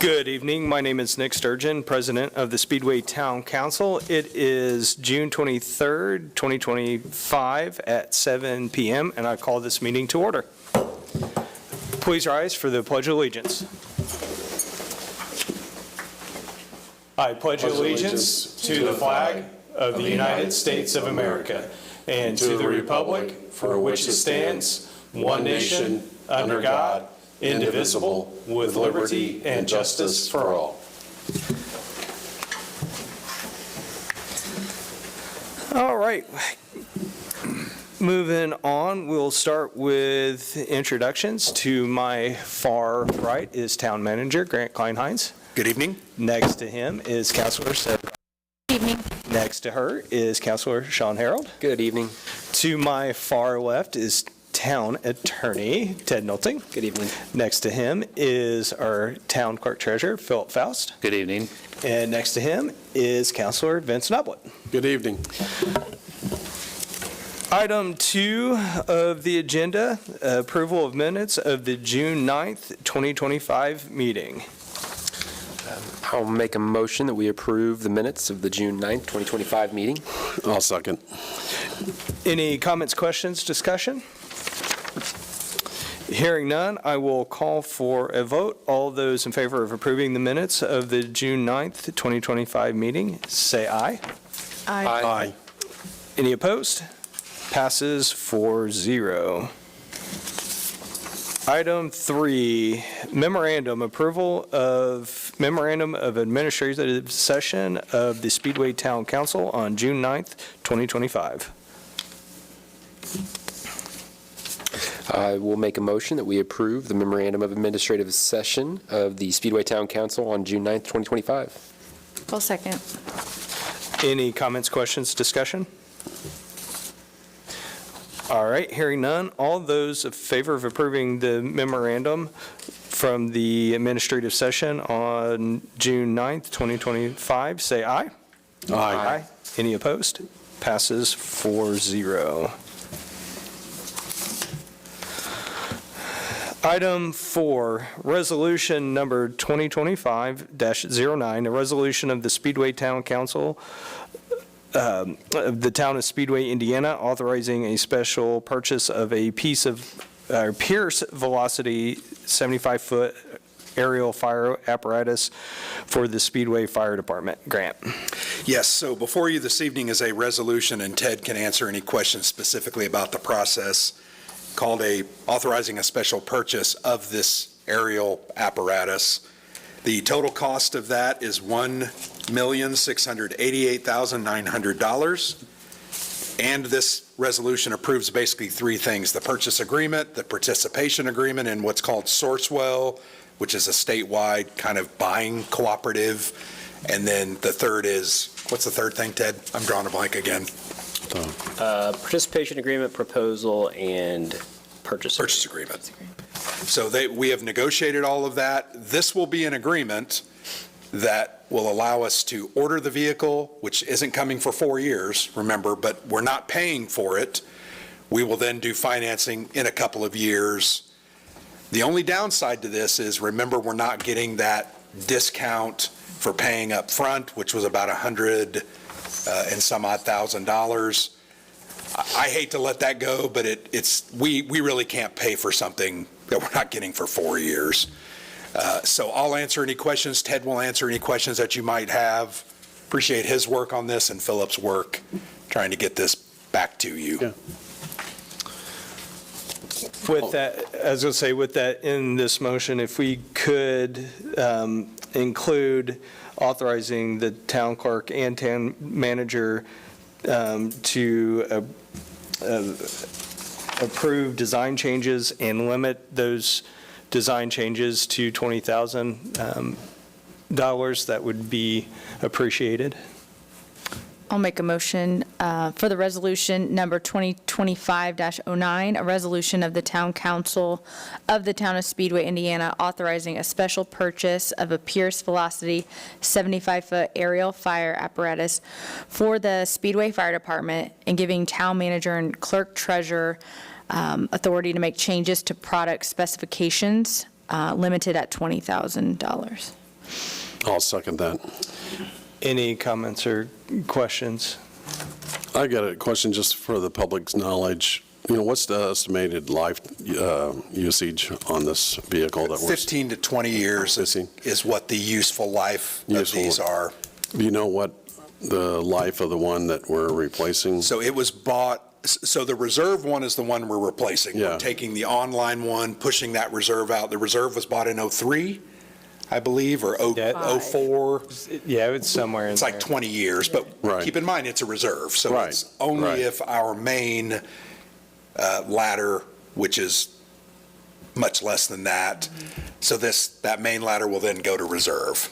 Good evening. My name is Nick Sturgeon, President of the Speedway Town Council. It is June 23rd, 2025 at 7 p.m. and I call this meeting to order. Please rise for the Pledge of Allegiance. I pledge allegiance to the flag of the United States of America and to the republic for which it stands, one nation, under God, indivisible, with liberty and justice for all. All right. Moving on, we'll start with introductions. To my far right is Town Manager Grant Kleinheinz. Good evening. Next to him is Councilor Sarah. Good evening. Next to her is Councilor Sean Harold. Good evening. To my far left is Town Attorney Ted Nolting. Good evening. Next to him is our Town Clerk Treasurer Philip Faust. Good evening. And next to him is Councilor Vince Noblet. Good evening. Item 2 of the agenda, approval of minutes of the June 9th, 2025 meeting. I'll make a motion that we approve the minutes of the June 9th, 2025 meeting. I'll second. Any comments, questions, discussion? Hearing none, I will call for a vote. All those in favor of approving the minutes of the June 9th, 2025 meeting, say aye. Aye. Aye. Any opposed? Passes 4-0. Item 3, memorandum, approval of memorandum of administrative session of the Speedway Town Council on June 9th, 2025. I will make a motion that we approve the memorandum of administrative session of the Speedway Town Council on June 9th, 2025. I'll second. Any comments, questions, discussion? All right, hearing none, all those in favor of approving the memorandum from the administrative session on June 9th, 2025, say aye. Aye. Any opposed? Passes 4-0. Item 4, resolution number 2025-09, a resolution of the Speedway Town Council of the Town of Speedway, Indiana, authorizing a special purchase of a piece of Pierce Velocity 75-foot aerial fire apparatus for the Speedway Fire Department. Grant. Yes, so before you this evening is a resolution, and Ted can answer any questions specifically about the process, called authorizing a special purchase of this aerial apparatus. The total cost of that is $1,688,900. And this resolution approves basically three things: the purchase agreement, the participation agreement, and what's called Sourcewell, which is a statewide kind of buying cooperative. And then the third is, what's the third thing, Ted? I'm drawing a blank again. Participation agreement, proposal, and purchase agreement. So we have negotiated all of that. This will be an agreement that will allow us to order the vehicle, which isn't coming for 4 years, remember, but we're not paying for it. We will then do financing in a couple of years. The only downside to this is, remember, we're not getting that discount for paying up front, which was about $100,000 and some odd $1,000. I hate to let that go, but we really can't pay for something that we're not getting for 4 years. So I'll answer any questions. Ted will answer any questions that you might have. Appreciate his work on this and Philip's work trying to get this back to you. Yeah. With that, as I say, with that in this motion, if we could include authorizing the town clerk and town manager to approve design changes and limit those design changes to $20,000, that would be appreciated. I'll make a motion for the resolution number 2025-09, a resolution of the Town Council of the Town of Speedway, Indiana, authorizing a special purchase of a Pierce Velocity 75-foot aerial fire apparatus for the Speedway Fire Department and giving town manager and clerk treasurer authority to make changes to product specifications limited at $20,000. I'll second that. Any comments or questions? I got a question just for the public's knowledge. What's the estimated life usage on this vehicle that we're... 15 to 20 years is what the useful life of these are. Do you know what the life of the one that we're replacing? So it was bought, so the reserve one is the one we're replacing. Yeah. We're taking the online one, pushing that reserve out. The reserve was bought in '03, I believe, or Yeah. '04. Yeah, it's somewhere in It's there. like 20 years, but Right. keep in mind, it's a reserve. So Right. it's only Right. if our main ladder, which is much less than that, so that main ladder will then go to reserve.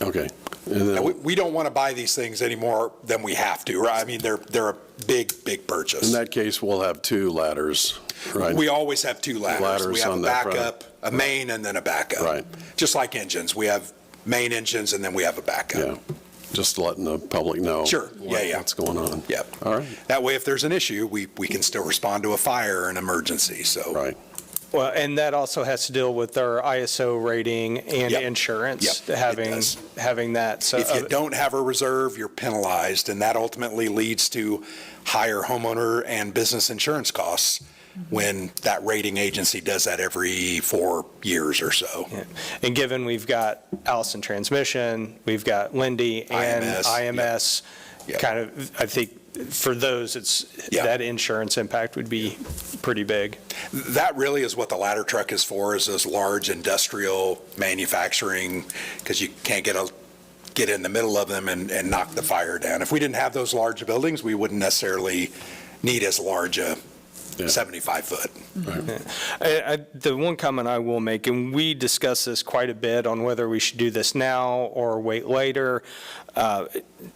Okay. And Now, then, we don't want to buy these things any more than we have to, right? I mean, they're a big, big purchase. in that case, we'll have two ladders, right? We always have two ladders. Ladders We have a on that front. backup, a main, and then a backup. Right. Just like engines. We have main engines, and then we have a backup. Yeah, just letting the public know. Sure. Yeah. What's going on. Yep. All right. That way, if there's an issue, we can still respond to a fire or an emergency, so. Right. Well, and that also has to deal with our ISO rating and Yep. insurance, Yep, it does. having that. So If you don't have a reserve, you're penalized, and that ultimately leads to higher homeowner and business insurance costs when that rating agency does that every 4 years or so. Yeah. And given we've got Allison Transmission, we've got Lindy and IMS, IMS, yep. kind of, I think for those, Yep. that insurance impact would be pretty big. That really is what the ladder truck is for, is those large industrial manufacturing, because you can't get in the middle of them and knock the fire down. If we didn't have those large buildings, we wouldn't necessarily need as large a 75-foot. The one comment I will make, and we discussed this quite a bit on whether we should do this now or wait later,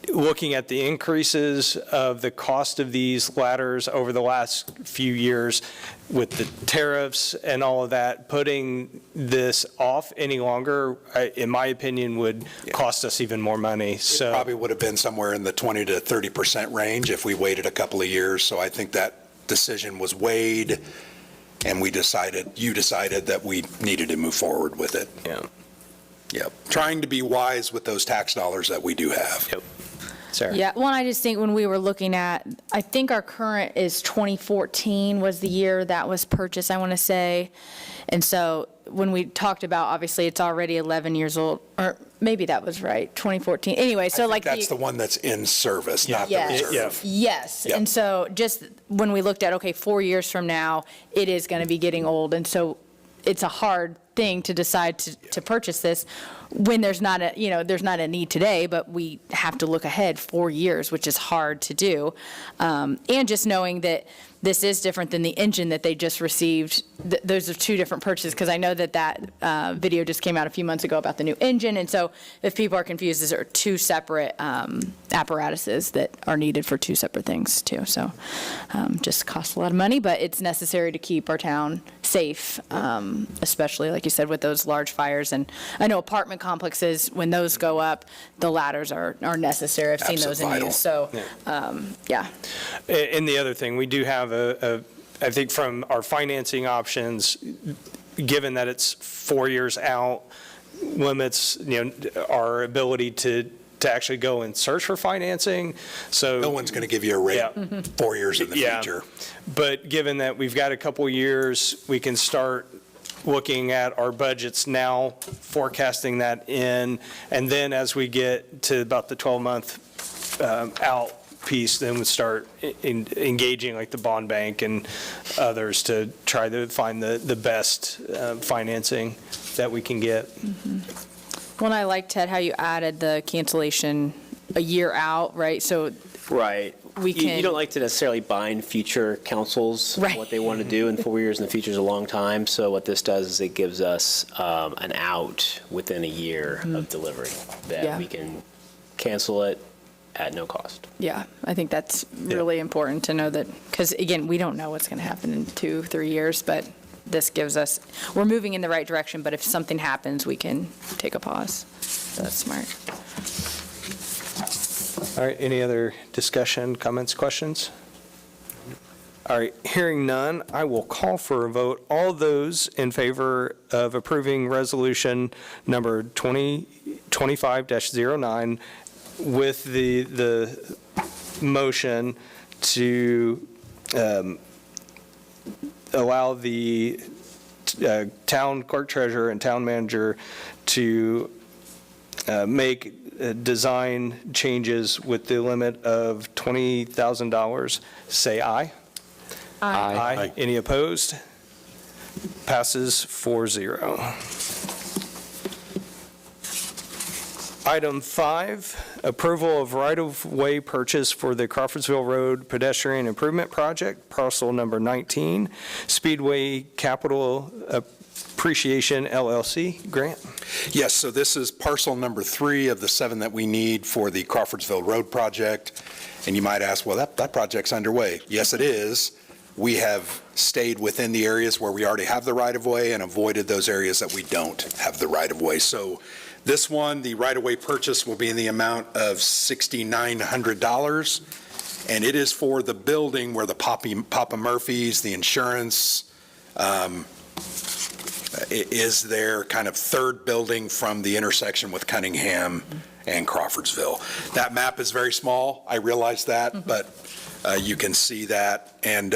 looking at the increases of the cost of these ladders over the last few years with the tariffs and all of that, putting this off any longer, in my opinion, would cost us even more money. So Probably would have been somewhere in the 20 to 30% range if we waited a couple of years. So I think that decision was weighed, and you decided that we needed to move forward with it. Yeah. Yep. Trying to be wise with those tax dollars that we do have. Yep. Sarah? Yeah, well, I just think when we were looking at, I think our current is 2014 was the year that was purchased, I want to say. And so when we talked about, obviously, it's already 11 years old, or maybe that was right, 2014. Anyway, so like. That's the one that's in service, not the Yes. reserve. Yes, Yep. and so just when we looked at, okay, 4 years from now, it is going to be getting old, and so it's a hard thing to decide to purchase this when there's not a need today, but we have to look ahead 4 years, which is hard to do. And just knowing that this is different than the engine that they just received. Those are two different purchases, because I know that video just came out a few months ago about the new engine, and so if people are confused, these are two separate apparatuses that are needed for two separate things too. So just costs a lot of money, but it's necessary to keep our town safe, especially like you said with those large fires. And I know apartment complexes, when those go up, the ladders are necessary. I've seen those in Vital. use. So yeah. And the other thing, we do have I think from our financing options, given that it's 4 years out, limits, our ability to actually go and search for financing. So No one's going to give you a rate Yeah. 4 years in the Yeah. future. But given that we've got a couple years, we can start looking at our budgets now, forecasting that in, and then as we get to about the 12-month out piece, then we start engaging like the bond bank and others to try to find the best financing that we can get. Well, and I like, Ted, how you added the cancellation a year out, right? So Right. We You can- don't like to necessarily bind future councils, Right. what they want to do in 4 years in the future is a long time. So what this does is it gives us an out within a year of delivery, that Yeah. we can cancel it at no cost. yeah, I think that's really important to know that, because again, we don't know what's going to happen in 2-3 years, but this gives us, we're moving in the right direction, but if something happens, we can take a pause. So that's smart. All right, any other discussion, comments, questions? All right, hearing none, I will call for a vote. All those in favor of approving resolution number 2025-09 with the motion to allow the town clerk treasurer and town manager to make design changes with the limit of $20,000, say aye. Aye. Any opposed? Passes 4-0. Item 5, approval of right-of-way purchase for the Crawfordsville Road Pedestrian Improvement Project, parcel number 19, Speedway Capital Appreciation LLC. Grant? Yes, so this is parcel number 3 of the 7 that we need for the Crawfordsville Road project. And you might ask, well, that project's underway. Yes, it is. We have stayed within the areas where we already have the right-of-way and avoided those areas that we don't have the right-of-way. So this one, the right-of-way purchase will be in the amount of $6,900, and it is for the building where the Papa Murphy's, the insurance, is their kind of third building from the intersection with Cunningham and Crawfordsville. That map is very small, I realize that, but you can see that. And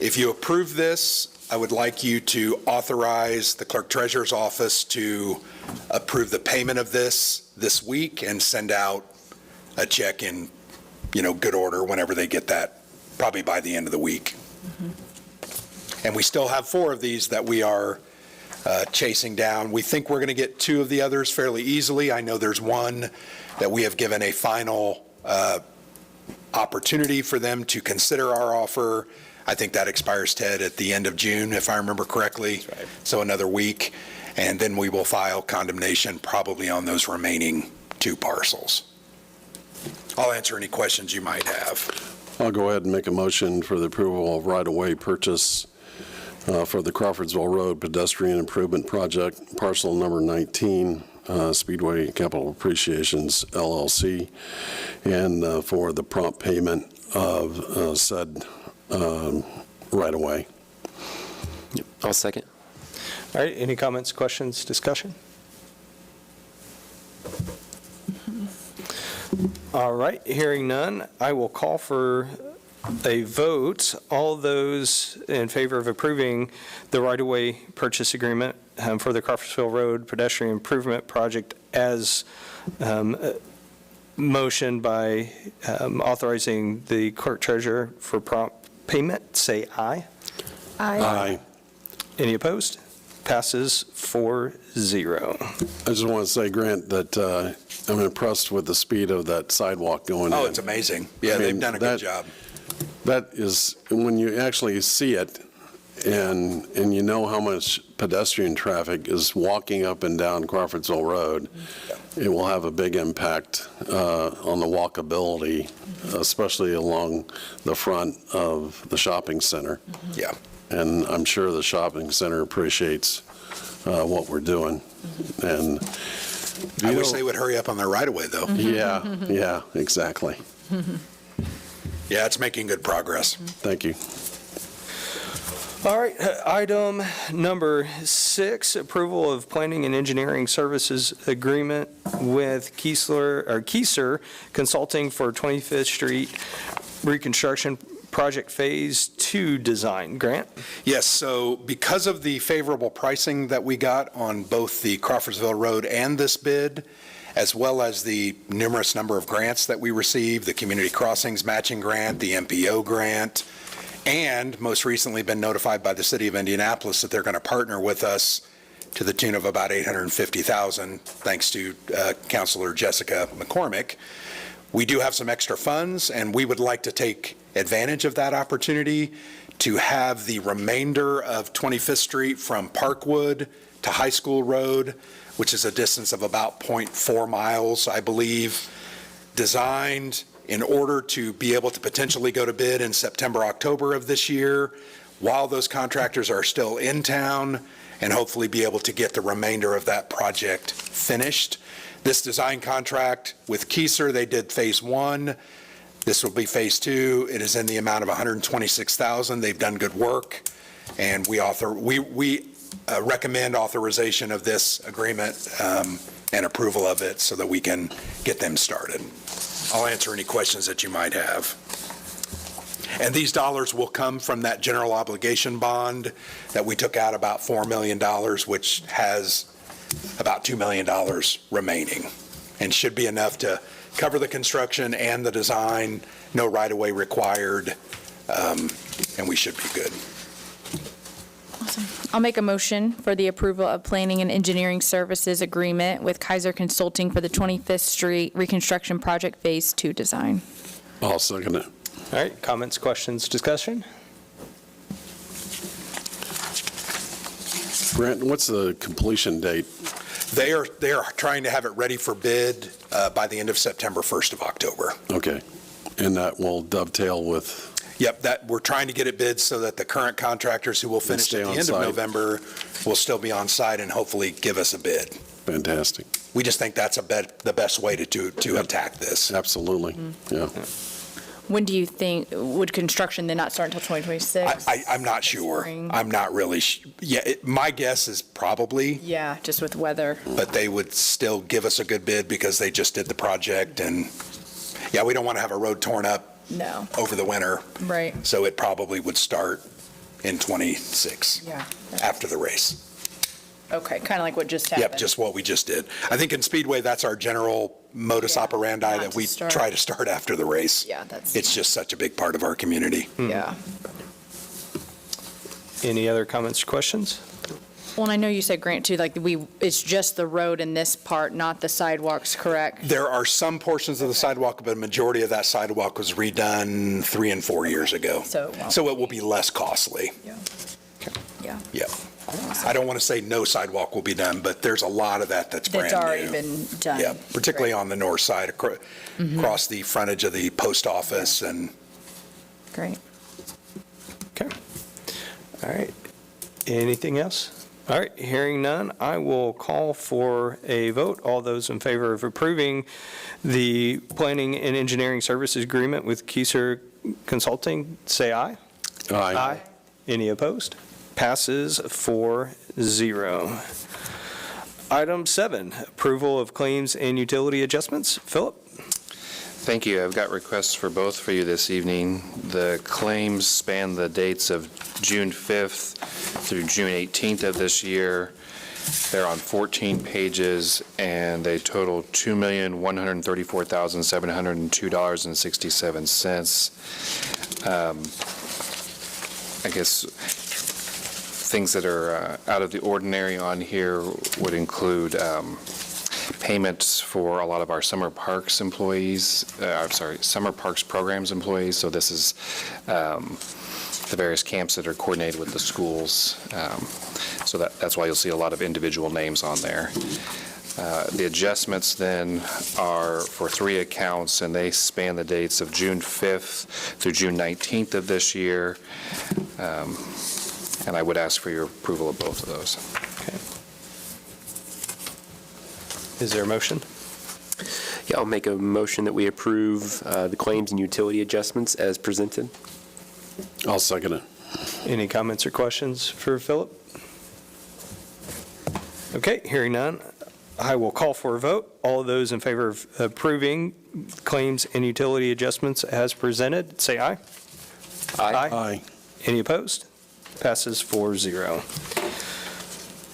if you approve this, I would like you to authorize the clerk treasurer's office to approve the payment of this week and send out a check in, good order whenever they get that, probably by the end of the week. And we still have 4 of these that we are chasing down. We think we're going to get 2 of the others fairly easily. I know there's one that we have given a final opportunity for them to consider our offer. I think that expires, Ted, at the end of June, if I remember correctly. That's right. So another week, and then we will file condemnation probably on those remaining 2 parcels. I'll answer any questions you might have. I'll go ahead and make a motion for the approval of right-of-way purchase for the Crawfordsville Road Pedestrian Improvement Project, parcel number 19, Speedway Capital Appreciations LLC, and for the prompt payment of said right-of-way. I'll second. All right, any comments, questions, discussion? All right, hearing none, I will call for a vote. All those in favor of approving the right-of-way purchase agreement for the Crawfordsville Road Pedestrian Improvement Project as motioned by authorizing the clerk treasurer for prompt payment, say aye. Aye. Any opposed? Passes 4-0. I just want to say, Grant, that I'm impressed with the speed of that sidewalk going in. Oh, it's amazing. Yeah, I they've mean, done a good job. That is, when you actually see it, and you know how much pedestrian traffic is walking up and down Crawfordsville Road, it will have a big impact on the walkability, especially along the front of the shopping center. Yeah. And I'm sure the shopping center appreciates what we're doing. And I wish they would hurry up on their right-of-way, though. Yeah, exactly. Yeah, it's making good progress. Thank you. All right, item number 6, approval of planning and engineering services agreement with Kieser Consulting for 25th Street reconstruction project phase 2 design. Grant? Yes, so because of the favorable pricing that we got on both the Crawfordsville Road and this bid, as well as the numerous number of grants that we received, the Community Crossings Matching Grant, the MPO grant, and most recently been notified by the City of Indianapolis that they're going to partner with us to the tune of about $850,000, thanks to Councilor Jessica McCormick. We do have some extra funds, and we would like to take advantage of that opportunity to have the remainder of 25th Street from Parkwood to High School Road, which is a distance of about 0.4 miles, I believe, designed in order to be able to potentially go to bid in September, October of this year, while those contractors are still in town, and hopefully be able to get the remainder of that project finished. This design contract with Kieser, they did phase 1. This will be Phase 2. It is in the amount of $126,000. They've done good work, and we recommend authorization of this agreement and approval of it so that we can get them started. I'll answer any questions that you might have. And these dollars will come from that general obligation bond that we took out, about $4 million, which has about $2 million remaining, and should be enough to cover the construction and the design, no right-of-way required, and we should be good. I'll make a motion for the approval of planning and engineering services agreement with Kaiser Consulting for the 25th Street Reconstruction Project Phase 2 design. I'll second it. All right, comments, questions, discussion? Grant, what's the completion date? They are trying to have it ready for bid by the end of September, 1st of October. Okay. And that will dovetail with, Yep, that, we're trying to get it bid so that the current contractors who will finish stay at the on end of site. November will still be on site and hopefully give us a bid. fantastic. We just think that's the best way to attack this. Absolutely. Yeah. When do you think, would construction then not start until 2026? I'm not sure. Spring. I'm not really, my guess is probably, Yeah, just with weather. but they would still give us a good bid because they just did the project, and, yeah, we don't want to have a road torn up No, over the winter, right, so it probably would start in '26, yeah. after the race. Okay, kind of like what just happened. Yep, just what we just did. I think in Speedway, that's our general modus Yeah, operandi, not that to we start. try to start after the race. Yeah, that's. It's just such a big part of our community. Yeah. Any other comments or questions? Well, and I know you said, Grant, too, like, it's just the road in this part, not the sidewalks, correct? There are some portions of the sidewalk, but a majority of that sidewalk was redone 3 and 4 years ago. So it won't. So it will be less costly. Yeah. Yep. I don't want to say no sidewalk will be done, but there's a lot of that that's brand That's new. already been done. Yeah, particularly Great. on the north side, across the frontage of the post office, and Great. Okay. All right. Anything else? All right, hearing none, I will call for a vote. All those in favor of approving the planning and engineering services agreement with Kaiser Consulting, say aye. Aye. Any opposed? Passes 4-0. Item 7, approval of claims and utility adjustments. Philip? Thank you. I've got requests for both for you this evening. The claims span the dates of June 5th through June 18th of this year. They're on 14 pages, and they total $2,134,702.67. I guess things that are out of the ordinary on here would include payments for a lot of our summer parks employees, summer parks programs employees. So this is the various camps that are coordinated with the schools. So that's why you'll see a lot of individual names on there. The adjustments then are for 3 accounts, and they span the dates of June 5th through June 19th of this year. And I would ask for your approval of both of those. Okay. Is there a motion? Yeah, I'll make a motion that we approve the claims and utility adjustments as presented. I'll second it. Any comments or questions for Philip? Okay, hearing none, I will call for a vote. All of those in favor of approving claims and utility adjustments as presented, say aye. Aye. Any opposed? Passes 4-0.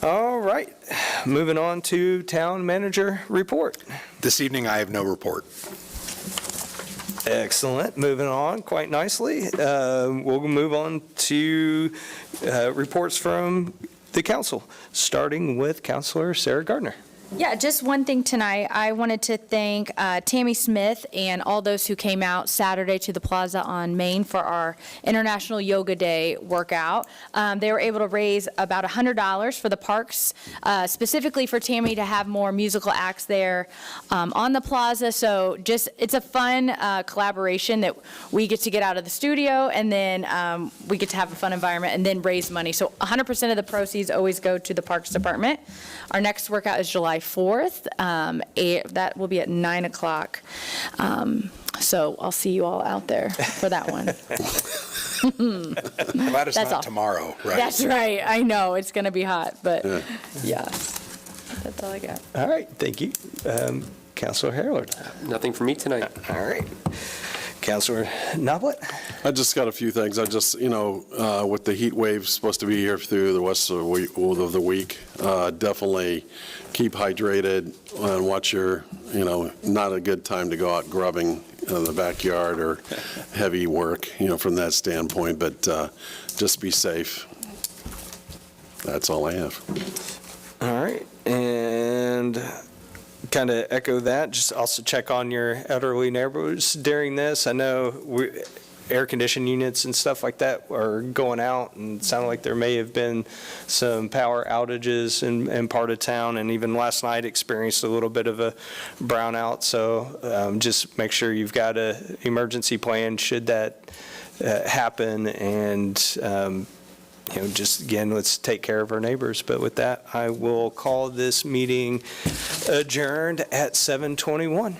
All right, moving on to town manager report. this evening I have no report. Excellent. Moving on quite nicely. We'll move on to reports from the council, starting with Councilor Sarah Gardner. Yeah, just one thing tonight. I wanted to thank Tammy Smith and all those who came out Saturday to the plaza on Main for our International Yoga Day workout. They were able to raise about $100 for the parks, specifically for Tammy to have more musical acts there on the plaza. So just, it's a fun collaboration that we get to get out of the studio, and then we get to have a fun environment and then raise money. So 100% of the proceeds always go to the Parks Department. Our next workout is July 4th. That will be at 9 o'clock. So I'll see you all out there for that one. Glad it's That's all. not tomorrow, right? That's right. I know, it's going to be hot, but Yeah. yeah. That's all I got. All right, thank you. Counselor Harrod. Nothing for me tonight. All right. Counselor Noblet? I just got a few things. I just, with the heat wave supposed to be here through the rest of the week, definitely keep hydrated and watch your, not a good time to go out grubbing in the backyard or heavy work, from that standpoint, but just be safe. That's all I have. All right, and kind of echo that, just also check on your elderly neighbors during this. I know air conditioning units and stuff like that are going out, and it sounded like there may have been some power outages in part of town, and even last night experienced a little bit of a brownout, so just make sure you've got an emergency plan should that happen, and just again, let's take care of our neighbors. But with that, I will call this meeting adjourned at 7:21.